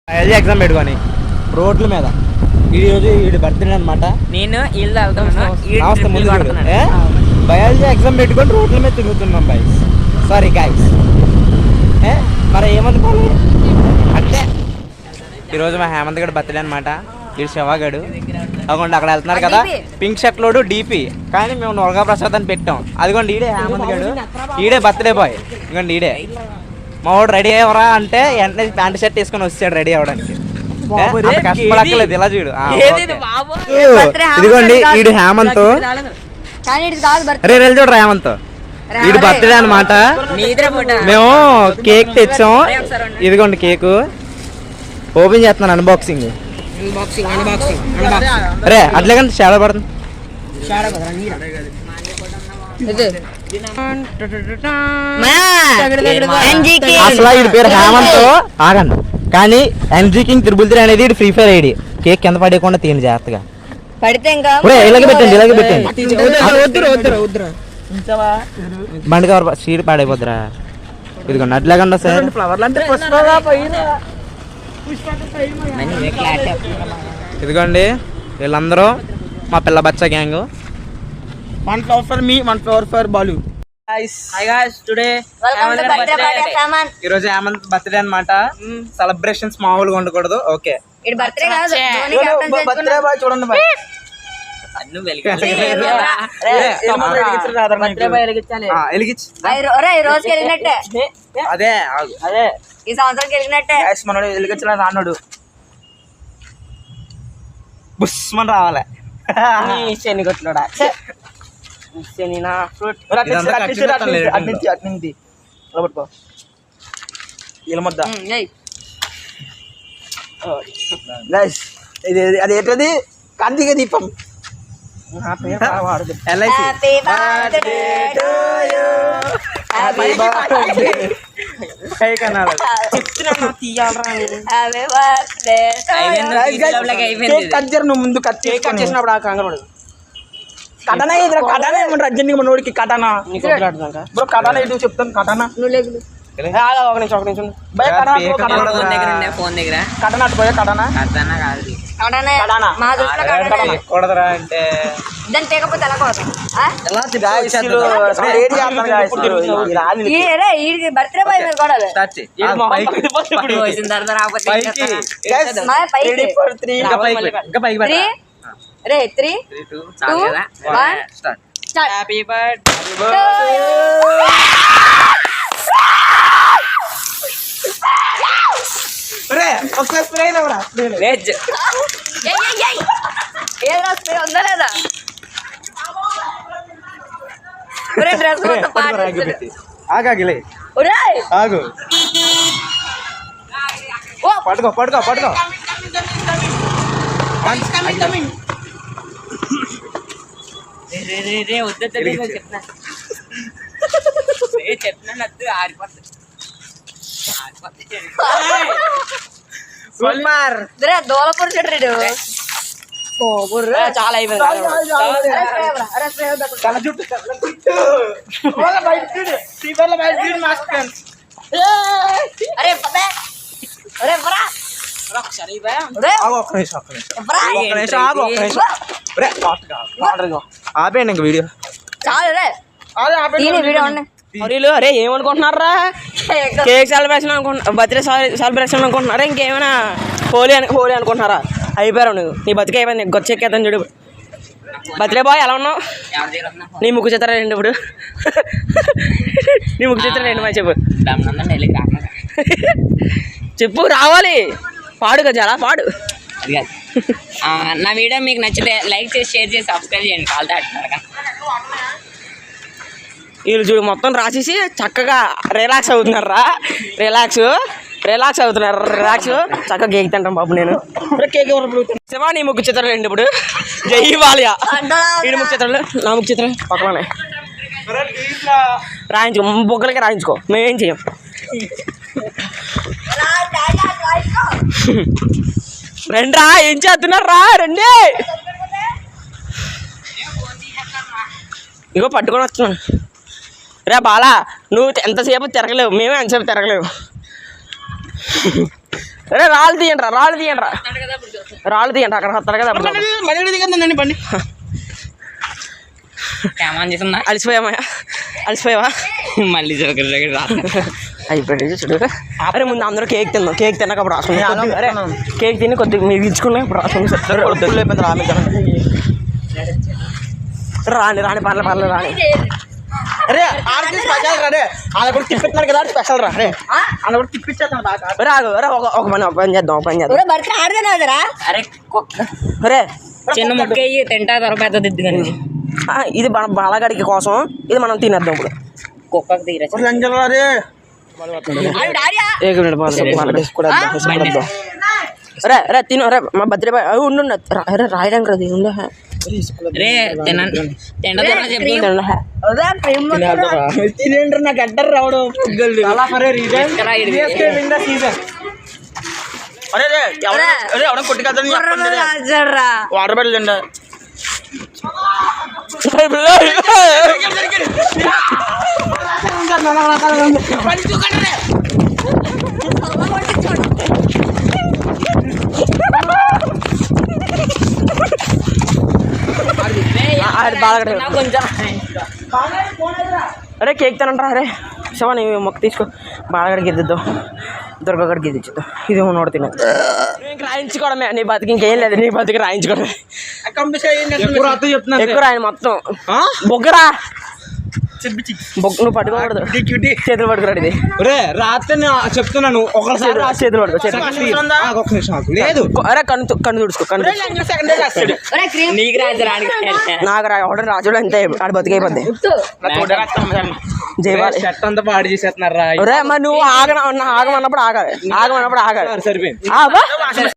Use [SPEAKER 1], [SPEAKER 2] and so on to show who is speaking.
[SPEAKER 1] Exam పెట్టుకొని రోడ్ల మీద ఈరోజు వీడి బర్త్డే అనమాట.
[SPEAKER 2] నేను
[SPEAKER 1] బయాలజీ ఎగ్జామ్ పెట్టుకొని రోడ్ల మీద తిరుగుతున్నాం బాయ్స్. Sorry guys. మరి ఏమనుకోవాలి అంటే ఈరోజు మా హేమంత్ గడు బర్త్డే అనమాట. వీడు శివగాడు అదిగోండి అక్కడ వెళ్తున్నారు కదా పింక్ షర్ట్ లోడు డీపీ. కానీ మేము నొరగా ప్రసాద్ అని పెట్టాం. అదిగోండి ఈడే హేమంత్ గడు, ఈడే బర్త్డే బాయ్. ఇదిగోండి ఈడే మా వాడు రెడీ అయ్యవరా అంటే వెంటనే ప్యాంట్ షర్ట్ వేసుకొని వచ్చాడు రెడీ అవ్వడానికి. కష్టపడక్కలేదు ఇలా చూడు. ఇదిగోండి ఈడు హేమంత్. రే వెళ్ళి చూడరా హేమంత్, వీడు బర్త్డే అనమాట. మేము కేక్ తెచ్చాం. ఇదిగోండి కేక్ ఓపెన్ చేస్తున్నాను. అన్బాక్సింగ్ రే అట్లే కానీ షాడో పడుతుంది. అసలు వీడి పేరు హేమంత్. ఆగండి కానీ ఎన్జీ కింగ్ 333 అనేది ఫ్రీ ఫైర్ ఐడి. కేక్ కింద పడేయకుండా తీయండి జాగ్రత్తగా. ఇలాగే పెట్టండి, ఇలాగే పెట్టండి. బండి కవర్ సీడ్ పాడైపోద్దురా. ఇదిగోండి అట్లాగండి సార్. ఇదిగోండి వీళ్ళందరూ మా పిల్ల బచ్చా gang.
[SPEAKER 3] 1 flower for me, 1 flower for Balu.
[SPEAKER 2] Hi guys, today
[SPEAKER 1] ఈరోజు హేమంత్ బర్త్డే అనమాట. సెలబ్రేషన్స్ మామూలుగా ఉండకూడదు. ఓకే
[SPEAKER 3] బర్త్డే బాయ్ చూడండి బాయ్.
[SPEAKER 1] అదే
[SPEAKER 4] ఈ సంవత్సరం కలిగినట్టే
[SPEAKER 3] మనోడు వెలిగించిన రానుడు
[SPEAKER 1] బుస్మని రావాలి.
[SPEAKER 3] శని కొట్టుడా శనినా ఫ్రూట్ అట్నుంచి పట్టుకో ఇలా ముద్ద. గైస్ ఇది అది ఏంటది? కార్తీక దీపం. ముందు కట్ చేసినప్పుడు ఆ కంగారు కటానా ఎదురా కటానా ఏమంటారు అర్జెంట్ మనోడికి కటానా బ్రో కటానా ఎటు చెప్తాను కటానా ఒక నిమిషం కటానా అటు పోయా కటానా
[SPEAKER 1] కూడదురా అంటే
[SPEAKER 4] బర్త్డే బాయ్ రే 3 2 1
[SPEAKER 2] స్టార్ట్. హ్యాపీ బర్త్డే
[SPEAKER 3] రే ఒకసారి స్ప్రే అయినవరా
[SPEAKER 2] వెజ్
[SPEAKER 4] ఏదో స్ప్రే ఉందా లేదా? ఒరే డ్రెస్ మొత్తం పాడేస్తుంది.
[SPEAKER 1] ఆగాగిలే
[SPEAKER 4] ఒరేయ్
[SPEAKER 1] ఆగు.
[SPEAKER 4] ఓ
[SPEAKER 1] పట్టుకో పట్టుకో పట్టుకో.
[SPEAKER 2] చెప్తున్నా ఆరిపోతుంది.
[SPEAKER 4] దోలపూర్ చెట్టు
[SPEAKER 2] చాలా అయిపోయింది.
[SPEAKER 1] ఆపేయండి ఇంక వీడియో.
[SPEAKER 2] అరే ఏమనుకుంటున్నారా? కేక్ సెలబ్రేషన్ అనుకుంటున్నా, బర్త్డే సెలబ్రేషన్ అనుకుంటున్నారా? ఇంకేమైనా హోలీ అనుకుంటున్నారా? అయిపోయారు నువ్వు. నీ బతికే అయిపోయింది. నీకు గొచ్చెక్కేద్దాం చూడు. బర్త్డే బాయ్ ఎలా ఉన్నావు? నీ ముక్కు చిత్ర రెండు ఇప్పుడు. నీ ముక్కు చిత్ర రెండు చెప్పు. చెప్పు రావాలి. పాడు కదా చాలా పాడు.
[SPEAKER 5] నా వీడియో మీకు నచ్చితే లైక్ చేసి షేర్ చేసి సబ్స్క్రైబ్ చేయండి. కాల్ దాటున్నారు
[SPEAKER 2] వీళ్ళు చూడు మొత్తం రాసేసి చక్కగా రిలాక్స్ అవుతున్నారా. రిలాక్స్ అవుతున్నారు. రిలాక్స్ చక్కగా కేక్ తింటాం బాబు. నేను కేక్ శివా నీ ముగ్గు చిత్రాలు రెండు ఇప్పుడు. జై వాలియా వీడి ముగ్గు చిత్రాలు నా ముగ్గు చిత్రాలు పక్కనే రాయించుకో. బొగ్గలకి రాయించుకో. మేమేం చెయ్యం. రండి రా. ఏం చేస్తున్నారు రా? రండి. ఇగో పట్టుకొని వస్తున్నాను. రే బాలా నువ్వు ఎంతసేపు తిరగలేవు, మేమే ఎంతసేపు తిరగలేవు. అరే రాళ్ళు తీయండి అక్కడ వస్తాడు కదా అప్పుడు
[SPEAKER 3] మళ్ళీ దిగండి బండి.
[SPEAKER 5] ఏమని చేస్తున్నా
[SPEAKER 2] అలసిపోయావా
[SPEAKER 5] మళ్ళీ జోకర్ రా
[SPEAKER 2] అయిపోయింది చూడు. అరే ముందు అందరూ కేక్ తిన్నాక అప్పుడు రాసుకుంది. అరే కేక్ తిని కొద్దిగా మీరు ఇచ్చుకున్నా ఇప్పుడు రాసుకుంది. రాని పర్లేదు రాని.
[SPEAKER 3] అరే ఆడికి స్పెషల్ రా. అలా కూడా తిప్పిస్తున్నాడు కదా స్పెషల్ రా. అలా కూడా తిప్పించేస్తాను బాగా.
[SPEAKER 2] రాగు అరే ఒక పని చేద్దాం
[SPEAKER 4] బర్త్డే ఆడదేనా
[SPEAKER 5] అరే
[SPEAKER 2] అరే
[SPEAKER 5] చిన్న ముక్క అయ్యి తింటా తర్వాత పెద్ద దిద్దు కానీ
[SPEAKER 2] ఇది మన బాలగాడికి కోసం ఇది మనం తినేద్దాం ఇప్పుడు.
[SPEAKER 5] కుక్కకు తీరా
[SPEAKER 2] అరే అరే తిను అరే మా బర్త్డే ఉండు అరే రాయడానికి రది ఉండు.
[SPEAKER 5] రే తిండ చెప్పు
[SPEAKER 3] తినేంటారు నాకు అడ్డర్ రావడం. అరే ఎవడ కొట్టుకెళ్తాను వాటర్ బాటిల్ తిండా.
[SPEAKER 5] కొంచెం
[SPEAKER 2] అరే కేక్ తినంటారా అరే శివ నీ మొక్క తీసుకో బాలగడికి ఎద్దిద్దాం దుర్గగడికి ఎద్దిద్దాం ఇది నోడు తిన రాయించుకోవడమే నీ బతికి ఇంకేం లేదు నీ బతికి రాయించుకోవడమే ఎక్కువ రాయని మొత్తం బొగ్గరా నువ్వు పట్టుకోకూడదు చేతులు పట్టుకురాడు ఇది
[SPEAKER 1] రాత్రి చెప్తున్నాను ఒకసారి
[SPEAKER 2] చేతులు పట్టుకో
[SPEAKER 1] లేదు
[SPEAKER 2] అరే కన్ను తుడుచుకో
[SPEAKER 5] నీకు రాజు
[SPEAKER 2] నాకు ఆర్డర్ రాజుడు అంతే ఆడ బతికైపోద్ది జైవాలి
[SPEAKER 1] షర్ట్ అంతా పాడు చేసేస్తున్నారు రా
[SPEAKER 2] మరి నువ్వు ఆగమన్నప్పుడు ఆగాలి
[SPEAKER 1] సరిపోయింది
[SPEAKER 2] ఆగా